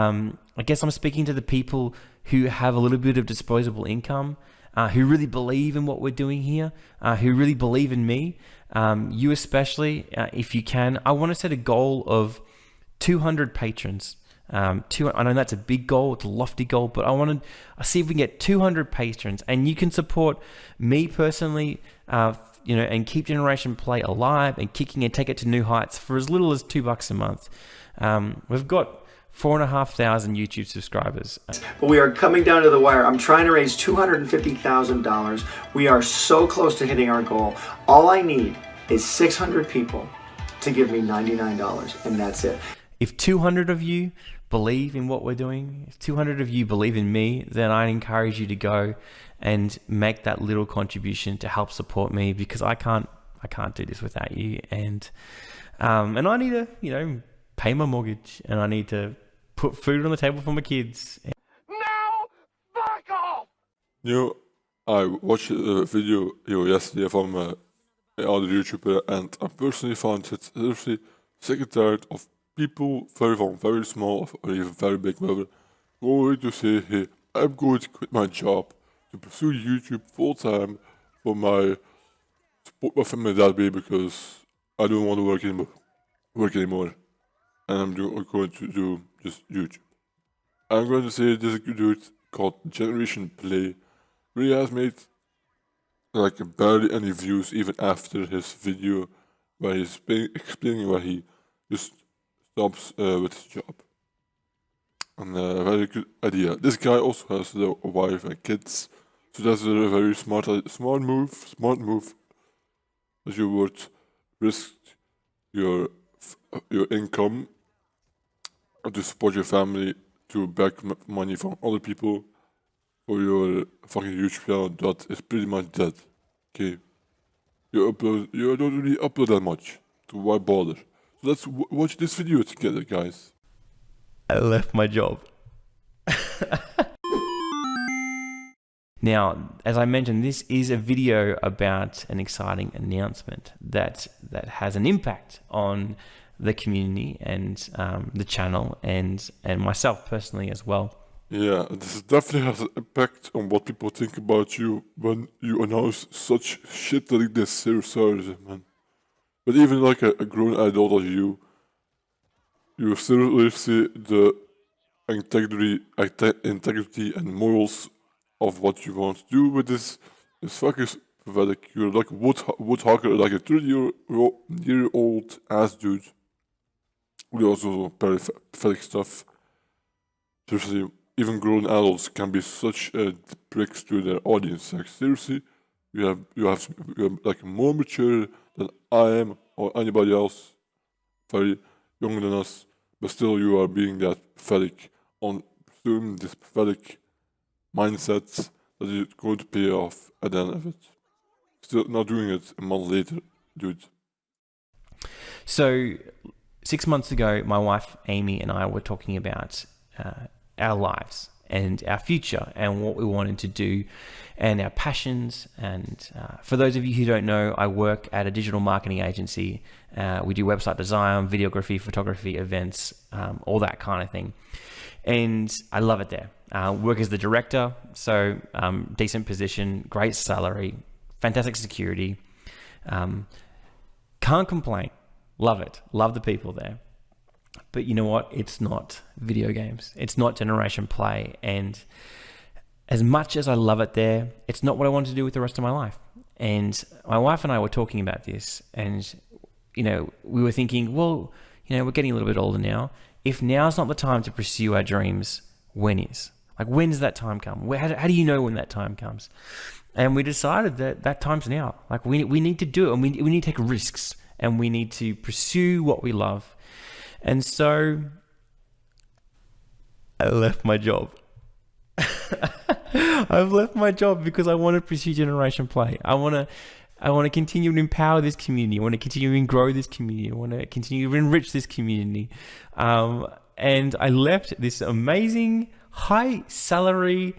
I guess I'm speaking to the people who have a little bit of disposable income, who really believe in what we're doing here, who really believe in me. You especially, if you can. I want to set a goal of 200 patrons. I know that's a big goal, it's a lofty goal, but I want to see if we can get 200 patrons, and you can support me personally, and keep Generation Play alive and kicking and take it to new heights for as little as $2 a month. We've got 4,500 YouTube subscribers. But we are coming down to the wire. I'm trying to raise $250,000. We are so close to hitting our goal. All I need is 600 people to give me $99, and that's it. If 200 of you believe in what we're doing, if 200 of you believe in me, then I encourage you to go and make that little contribution to help support me, because I can't do this without you. And I need to, pay my mortgage, and I need to put food on the table for my kids. Now, fuck off! I watched a video yesterday from another YouTuber, and I personally found it seriously sick and tired of people from very small or even very big level going to say, hey, I'm going to quit my job to pursue YouTube full time for my support my family that way because I don't want to work anymore. And I'm going to do just YouTube. I'm going to say this dude called Generation Play really has made like barely any views even after his video where he's explaining why he just stops with his job. And a very good idea. This guy also has a wife and kids, so that's a very smart move. That you would risk your income to support your family, to beg money from other people for your fucking YouTube channel that is pretty much dead. Okay, you don't really upload that much, so why bother? So let's watch this video together, guys. I left my job. Now, as I mentioned, this is a video about an exciting announcement that has an impact on the community and the channel and myself personally as well. Yeah, this definitely has an impact on what people think about you when you announce such shit like this. Seriously, man. But even like a grown adult as you still see the integrity and morals of what you want to do with this. This fucking pathetic. You're like a woodhacker, like a 30-year-old ass dude. We also pathetic stuff. Seriously, even grown adults can be such pricks to their audience. Like seriously, you're like more mature than I am or anybody else, very younger than us, but still you are being that pathetic on pursuing this pathetic mindset that is going to pay off at the end of it. Still not doing it a month later, dude. So 6 months ago, my wife Amy and I were talking about our lives and our future and what we wanted to do and our passions. And for those of you who don't know, I work at a digital marketing agency. We do website design, videography, photography, events, all that kind of thing. And I love it there. Work as the director, so decent position, great salary, fantastic security. Can't complain. Love it. Love the people there. But you know what? It's not video games. It's not Generation Play. And as much as I love it there, it's not what I want to do with the rest of my life. And my wife and I were talking about this, and we were thinking, well, we're getting a little bit older now. If now's not the time to pursue our dreams, when is? Like, when does that time come? How do you know when that time comes? And we decided that time's now. Like, we need to do it, and we need to take risks, and we need to pursue what we love. And so I left my job. I've left my job because I want to pursue Generation Play. I want to continue to empower this community. I want to continue to grow this community. I want to continue to enrich this community. And I left this amazing, high salary,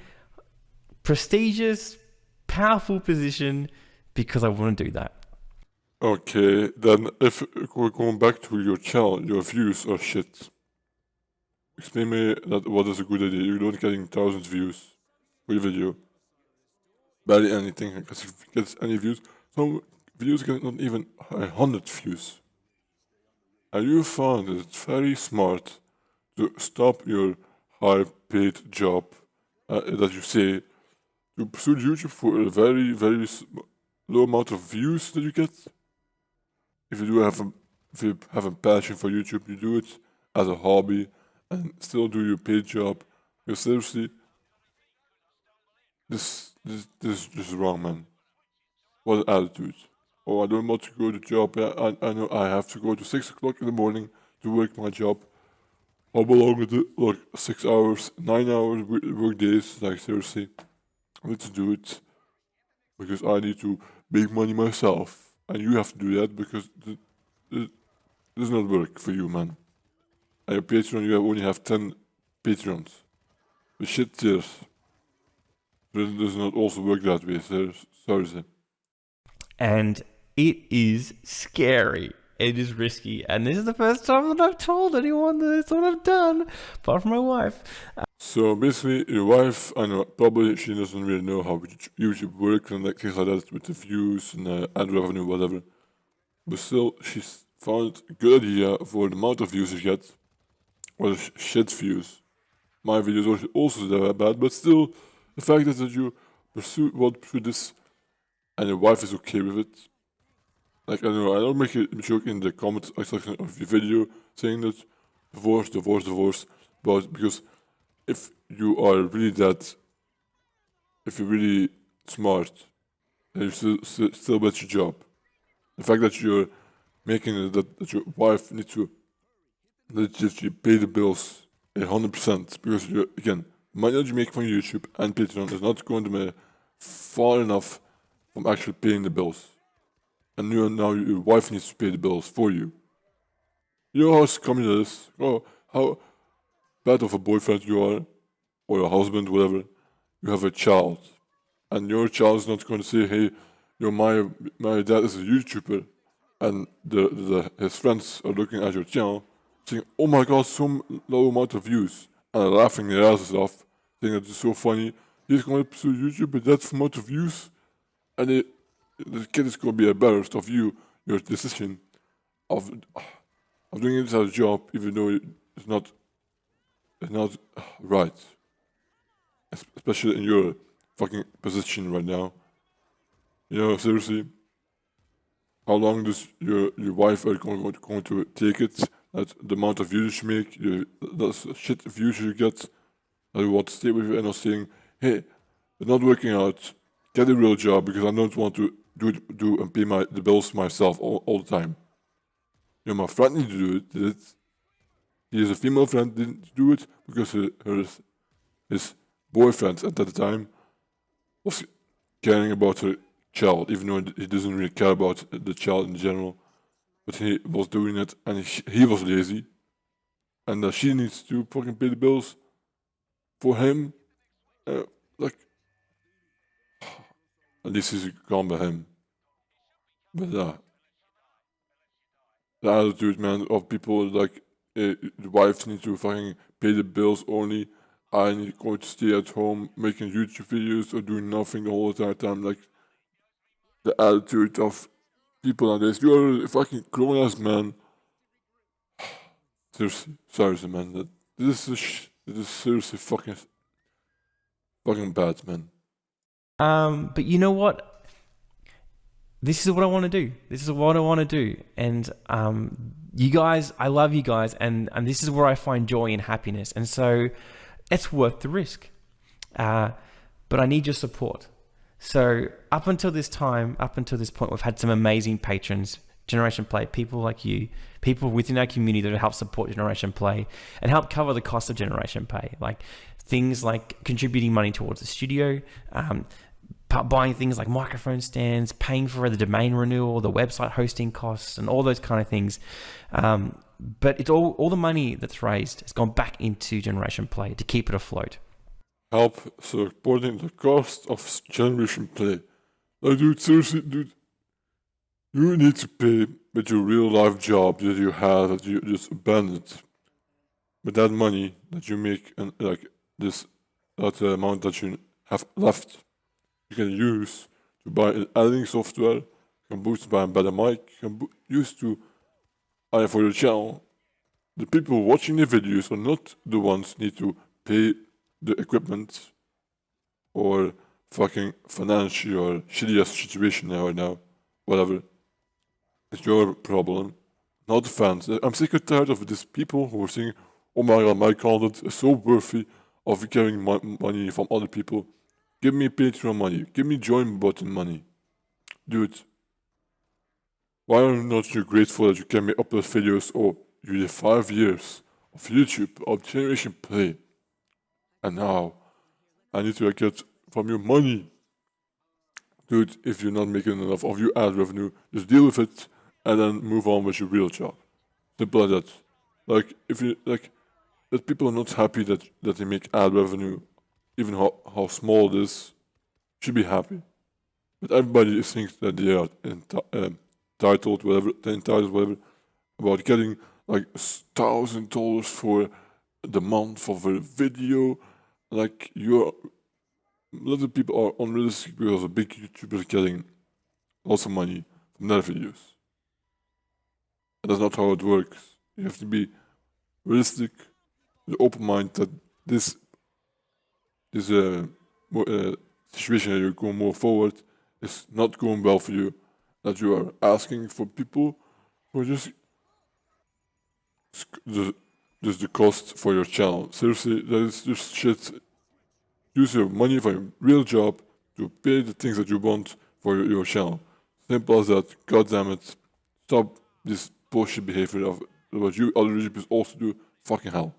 prestigious, powerful position because I want to do that. Okay, then if we're going back to your channel, your views are shit. explain me that what is a good idea. You're not getting thousands views for your video. Barely anything, because if it gets any views, some videos get not even 100 views. And you found that it's very smart to stop your high paid job that you say to pursue YouTube for a very, very low amount of views that you get. If you have a passion for YouTube, you do it as a hobby and still do your paid job. Because seriously, this is just wrong, man. What an attitude. Oh, I don't want to go to job. I know I have to go to 6 o'clock in the morning to work my job. How long is it? Like 6 hours, 9 hours work days. Like seriously, let's do it because I need to make money myself, and you have to do that because it does not work for you, man. And your Patreon, you only have 10 Patreons. The shit there. It does not also work that way. Seriously. And it is scary. It is risky. And this is the first time that I've told anyone that it's what I've done, apart from my wife. So basically, your wife, I know probably she doesn't really know how YouTube works and like things like that with the views and ad revenue, whatever. But still, she's found a good idea for the amount of views you get. Well, shit views. My videos are also that bad, but still, the fact is that you want to pursue this, and your wife is okay with it. Like I know, I don't make a joke in the comment section of your video saying that divorce, but because if you are really if you're really smart, then you still bet your job. The fact that you're making it that your wife needs to legitimately pay the bills 100% because you again, money that you make from YouTube and Patreon is not going to be far enough from actually paying the bills. And now your wife needs to pay the bills for you. You know how scummy that is? Oh, how bad of a boyfriend you are, or your husband, whatever. You have a child, and your child is not going to say, "Hey, my dad is a YouTuber," and his friends are looking at your channel, saying, "Oh my God, low amount of views," and laughing their asses off, saying that it's so funny. He's going to pursue YouTube, but that's amount of views, and the kid is going to be embarrassed of your decision of doing it as a job, even though it's not right, especially in your fucking position right now. You know, seriously, how long does your wife are going to take it? That the amount of views you make, the shit views you get, that you want to stay with you and not saying, hey, it's not working out. Get a real job because I don't want to do and pay the bills myself all the time. You know, my friend needed to do it. He is a female friend, didn't do it because his boyfriend at that time was caring about her child, even though he doesn't really care about the child in general. But he was doing it, and he was lazy, and she needs to fucking pay the bills for him. Like, at least he's gone by him. But the attitude, man, of people like the wife needs to fucking pay the bills only. I need going to stay at home making YouTube videos or doing nothing all the time. Like the attitude of people nowadays. You are a fucking grown ass man. Seriously, man. This is seriously fucking bad, man. But you know what? This is what I want to do. This is what I want to do. And you guys, I love you guys. And this is where I find joy and happiness. And so it's worth the risk. But I need your support. So up until this point, we've had some amazing patrons, Generation Play, people like you, people within our community that help support Generation Play and help cover the cost of Generation Play. Like things like contributing money towards the studio, buying things like microphone stands, paying for the domain renewal, the website hosting costs, and all those kind of things. But it's all the money that's raised has gone back into Generation Play to keep it afloat. Help supporting the cost of Generation Play. Like, dude, seriously, dude, you need to pay with your real life job that you had that you just abandoned. But that money that you make and like this, that amount that you have left, you can use to buy editing software, you can boost buy a better mic, you can use to for your channel. The people watching the videos are not the ones need to pay the equipment or fucking financial or shitty ass situation right now, whatever. It's your problem, not the fans. I'm sick and tired of these people who are saying, "Oh my god, my content is so worthy of getting money from other people. Give me Patreon money. Give me join button money." Dude, why are not you grateful that you can make upload videos or you did 5 years of YouTube, of Generation Play, and now I need to get from your money? Dude, if you're not making enough of your ad revenue, just deal with it and then move on with your real job. Simple as that. Like, if you, like, that people are not happy that they make ad revenue, even how small it is, should be happy. But everybody thinks that they are entitled, whatever, about getting like $1,000 for the month of a video. Like, a lot of people are unrealistic because a big YouTuber is getting lots of money from their videos. And that's not how it works. You have to be realistic, with open mind that this situation that you're going more forward is not going well for you. That you are asking for people who are just the cost for your channel. Seriously, that is just shit. Use your money for your real job to pay the things that you want for your channel. Simple as that. God damn it. Stop this bullshit behavior of what you other YouTubers also do. Fucking hell.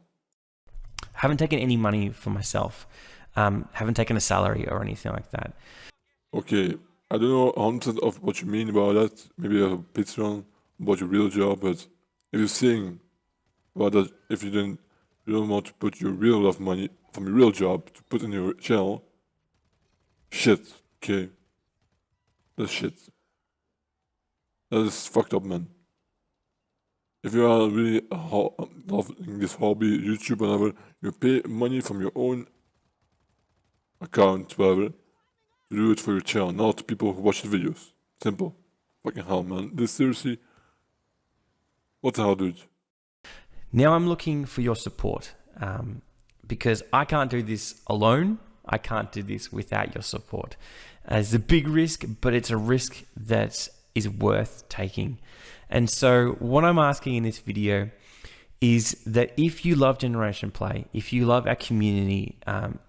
Haven't taken any money for myself. Haven't taken a salary or anything like that. Okay, I don't know 100% of what you mean about that. Maybe a Patreon about your real job, but if you're saying about that, if you don't want to put your real life money from your real job to put in your channel, shit, okay? That's shit. That is fucked up, man. If you are really loving this hobby, YouTube, whatever, you pay money from your own account, whatever, to do it for your channel, not people who watch the videos. Simple. Fucking hell, man. This seriously, what the hell, dude? Now I'm looking for your support because I can't do this alone. I can't do this without your support. It's a big risk, but it's a risk that is worth taking. And so what I'm asking in this video is that if you love Generation Play, if you love our community,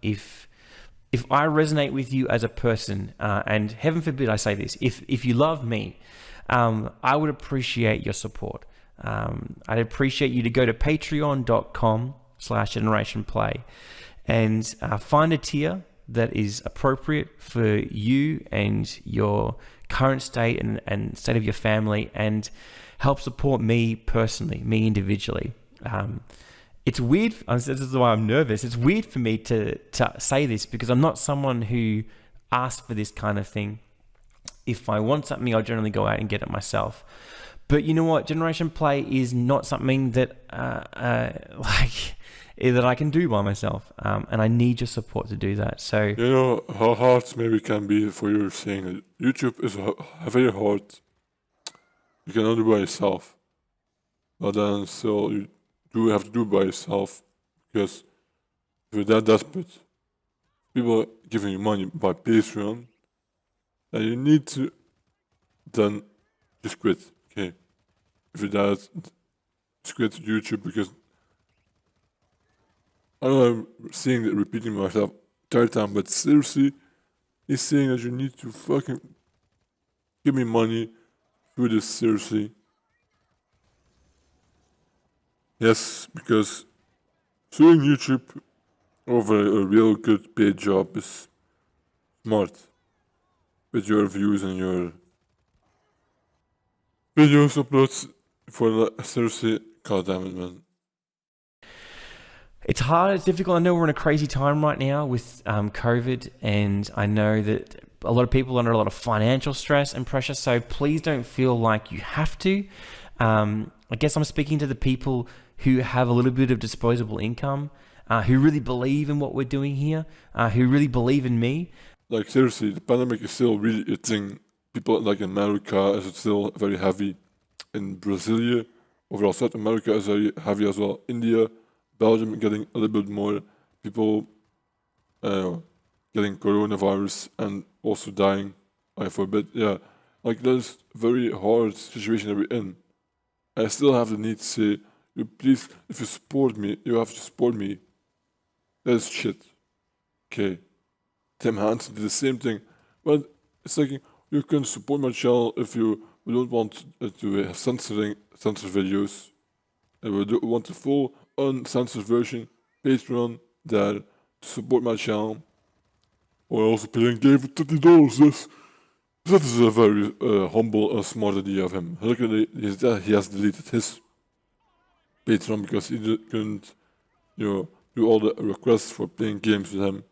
if I resonate with you as a person, and heaven forbid I say this, if you love me, I would appreciate your support. I'd appreciate you to go to patreon.com/generationplay and find a tier that is appropriate for you and your current state and state of your family, and help support me personally, me individually. It's weird, this is why I'm nervous, it's weird for me to say this because I'm not someone who asks for this kind of thing. If I want something, I'll generally go out and get it myself. But you know what? Generation Play is not something that that I can do by myself, and I need your support to do that. So you know how hard maybe can be for you saying that YouTube is very hard. You cannot do it by yourself, but then still you do have to do it by yourself because if you're that desperate, people are giving you money by Patreon, and you need to then just quit. Okay, if you're that, just quit YouTube because. I know I'm saying that, repeating myself third time, but seriously, he's saying that you need to fucking give me money through this, seriously. Yes, because suing YouTube over a real good paid job is smart. With your views and your videos uploads for seriously, goddamn it, man. it's hard, it's difficult. I know we're in a crazy time right now with COVID, and I know that a lot of people are under a lot of financial stress and pressure, so please don't feel like you have to. I guess I'm speaking to the people who have a little bit of disposable income, who really believe in what we're doing here, who really believe in me. Like seriously, the pandemic is still really a thing. People like in America is still very heavy. In Brazil, overall South America is very heavy as well. India, Belgium getting a little bit more people getting coronavirus and also dying. I forbid, yeah. Like that's a very hard situation that we're in. I still have the need to say, you please, if you support me, you have to support me. That is shit. Okay. Tim Hansen did the same thing. But it's like you can support my channel if you don't want to have censored videos. And we want the full uncensored version. Patreon there to support my channel. Or also paying gave it $30. That is a very humble and smart idea of him. Look at he has deleted his Patreon because he couldn't, do all the requests for playing games with him.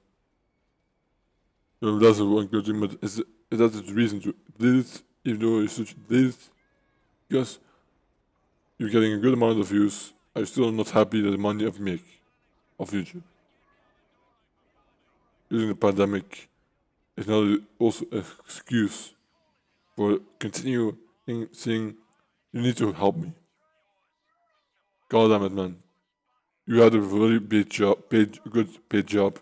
That's one good thing, but is that the reason to delete it, even though you should delete it? Because you're getting a good amount of views, I'm still not happy that the money I make of YouTube. Using the pandemic is not also an excuse for continuing saying, you need to help me. God damn it, man. You had a very good paid job.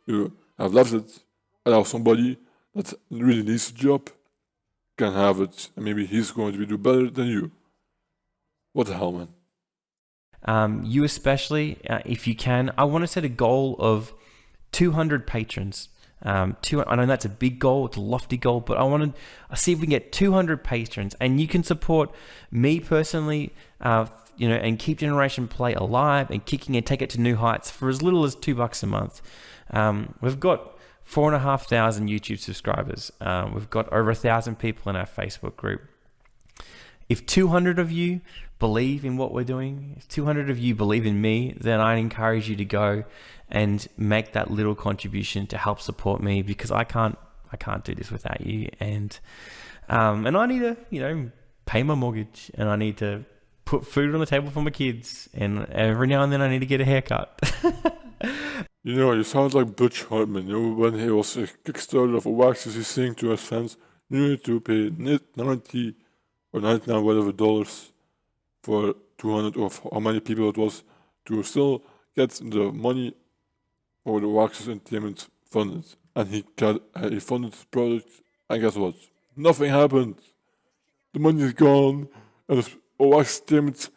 You have left it, and now somebody that really needs a job can have it, and maybe he's going to do better than you. What the hell, man? You especially, if you can, I want to set a goal of 200 patrons. I know that's a big goal, it's a lofty goal, but I want to see if we can get 200 patrons, and you can support me personally, and keep Generation Play alive and kicking and take it to new heights for as little as $2 a month. We've got 4,500 YouTube subscribers. We've got over 1,000 people in our Facebook group. If 200 of you believe in what we're doing, if 200 of you believe in me, then I encourage you to go and make that little contribution to help support me, because I can't do this without you. And I need to, pay my mortgage, and I need to put food on the table for my kids, and every now and then I need to get a haircut. You sound like Butch Hartman. When he was a Kickstarter of Waxes, he's saying to his fans, you need to pay 90 or 99 whatever dollars for 200 or how many people it was to still get the money for the Waxes Entertainment funded. And he funded the product, and guess what? Nothing happened. The money is gone, and the Waxes Entertainment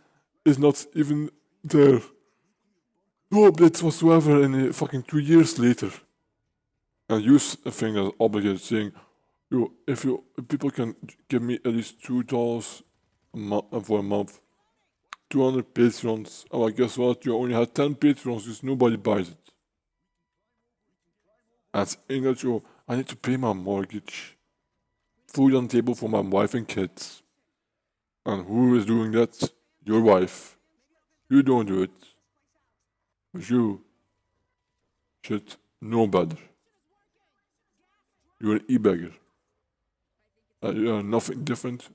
is not even there. No updates whatsoever in fucking 2 years later. And you think that's obligated, saying, if people can give me at least $2 for a month, 200 patrons, oh, I guess what? You only had 10 patrons because nobody buys it. And saying that I need to pay my mortgage, food on the table for my wife and kids. And who is doing that? Your wife. You don't do it. But you should know better. You're an e-beggar. You are nothing different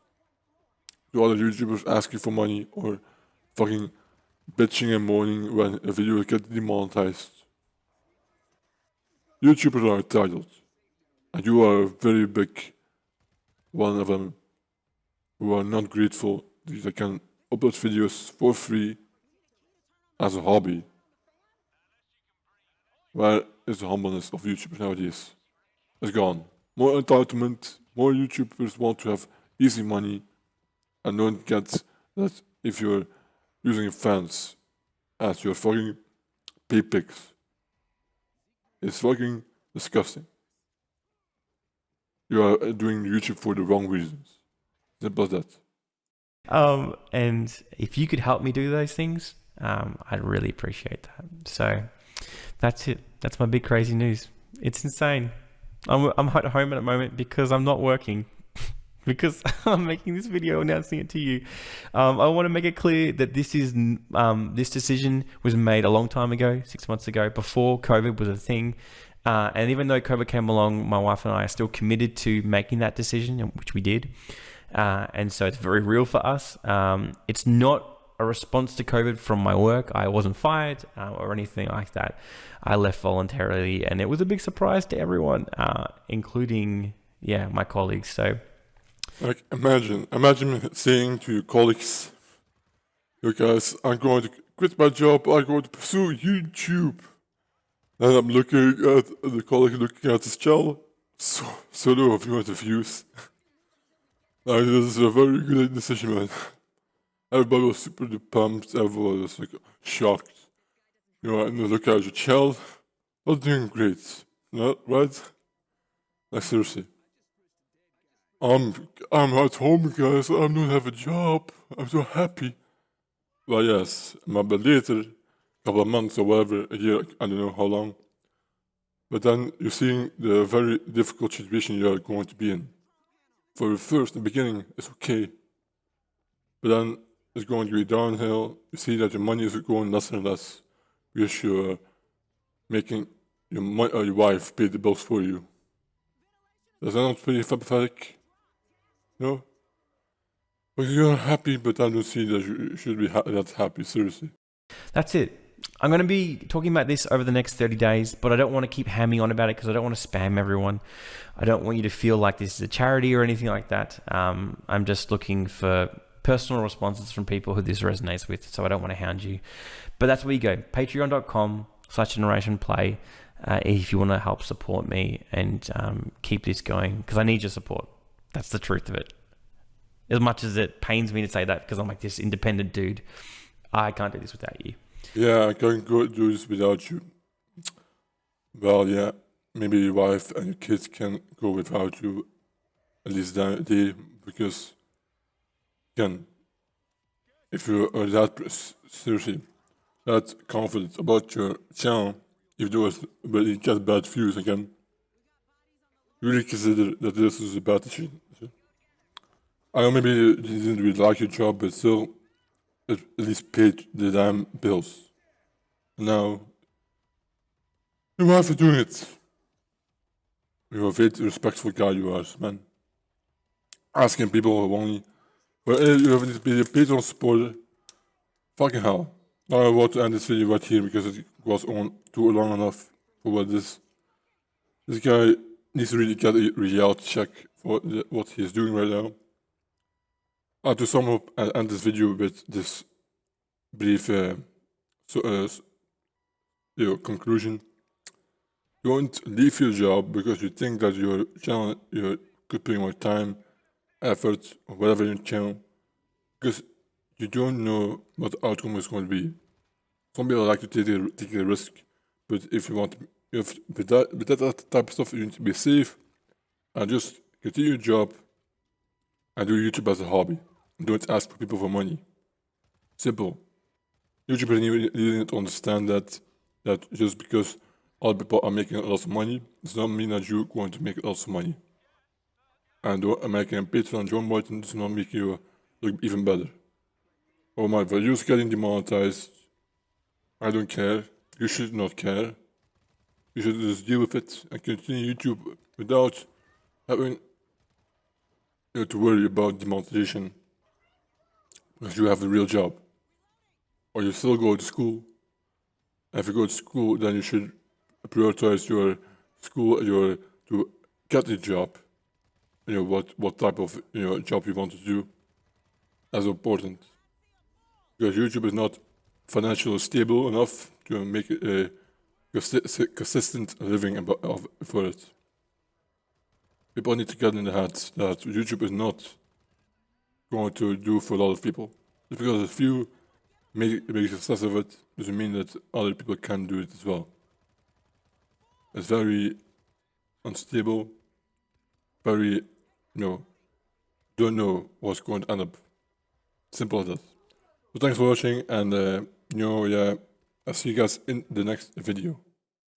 to other YouTubers asking for money or fucking bitching and moaning when a video gets demonetized. YouTubers are entitled, and you are a very big one of them who are not grateful that they can upload videos for free as a hobby. Where is the humbleness of YouTubers nowadays? It's gone. More entitlement, more YouTubers want to have easy money and don't get that if you're using fans as your fucking pay pics. It's fucking disgusting. You are doing YouTube for the wrong reasons. Simple as that. And if you could help me do those things, I'd really appreciate that. So that's it. That's my big crazy news. It's insane. I'm at home at the moment because I'm not working. Because I'm making this video announcing it to you. I want to make it clear that this decision was made a long time ago, 6 months ago, before COVID was a thing. And even though COVID came along, my wife and I are still committed to making that decision, which we did. And so it's very real for us. It's not a response to COVID from my work. I wasn't fired or anything like that. I left voluntarily, and it was a big surprise to everyone, including my colleagues. So, like, imagine saying to your colleagues, "You guys, I'm going to quit my job. I'm going to pursue YouTube." And I'm looking at the colleague looking at his channel. So low of you the views. Like, this is a very good decision, man. Everybody was super pumped. Everyone was like shocked. And they look at your child. Not doing great. Not right? Like, seriously. I'm at home, guys. I don't have a job. I'm so happy. Well, yes, but later, a couple of months or whatever, a year, I don't know how long. But then you're seeing the very difficult situation you are going to be in. For the beginning, it's okay. But then it's going to be downhill. You see that your money is going less and less because you're making your wife pay the bills for you. Does that not pretty pathetic? No? But you're happy, but I don't see that you should be that happy, seriously. that's it. I'm going to be talking about this over the next 30 days, but I don't want to keep hammering on about it because I don't want to spam everyone. I don't want you to feel like this is a charity or anything like that. I'm just looking for personal responses from people who this resonates with, so I don't want to hound you. But that's where you go, patreon.com/generationplay, if you want to help support me and keep this going, because I need your support. That's the truth of it. As much as it pains me to say that, because I'm like this independent dude, I can't do this without you. Yeah, I can't go do this without you. Well, yeah, maybe your wife and your kids can go without you at least that day, because, again, if you are seriously that confident about your channel, if there was really get bad views again, you really consider that this is a bad decision. I know maybe you didn't really like your job, but still, at least paid the damn bills. Now, your wife is doing it. You're a very respectful guy, you are, man. Asking people who only, well, you have to be a Patreon supporter. Fucking hell. Now I want to end this video right here because it was on too long enough for what this guy needs to really get a reality check for what he is doing right now. To sum up and end this video with this brief conclusion. Don't leave your job because you think that your channel, you're putting more time, effort, or whatever in your channel, because you don't know what the outcome is going to be. Some people like to take a risk, but if you want, with that type of stuff, you need to be safe and just continue your job and do YouTube as a hobby. Don't ask people for money. Simple. YouTubers need to understand that just because other people are making a lot of money, does not mean that you're going to make a lot of money. And making a Patreon John Martin does not make you look even better. Oh, my videos getting demonetized. I don't care. You should not care. You should just deal with it and continue YouTube without having to worry about demonetization, because you have a real job. Or you still go to school. And if you go to school, then you should prioritize your school, to get a job. What type of job you want to do as important. Because YouTube is not financially stable enough to make a consistent living for it. People need to get in the head that YouTube is not going to do for a lot of people. Just because a few make a success of it doesn't mean that other people can do it as well. It's very unstable, very, don't know what's going to end up. Simple as that. So thanks for watching, and I'll see you guys in the next video.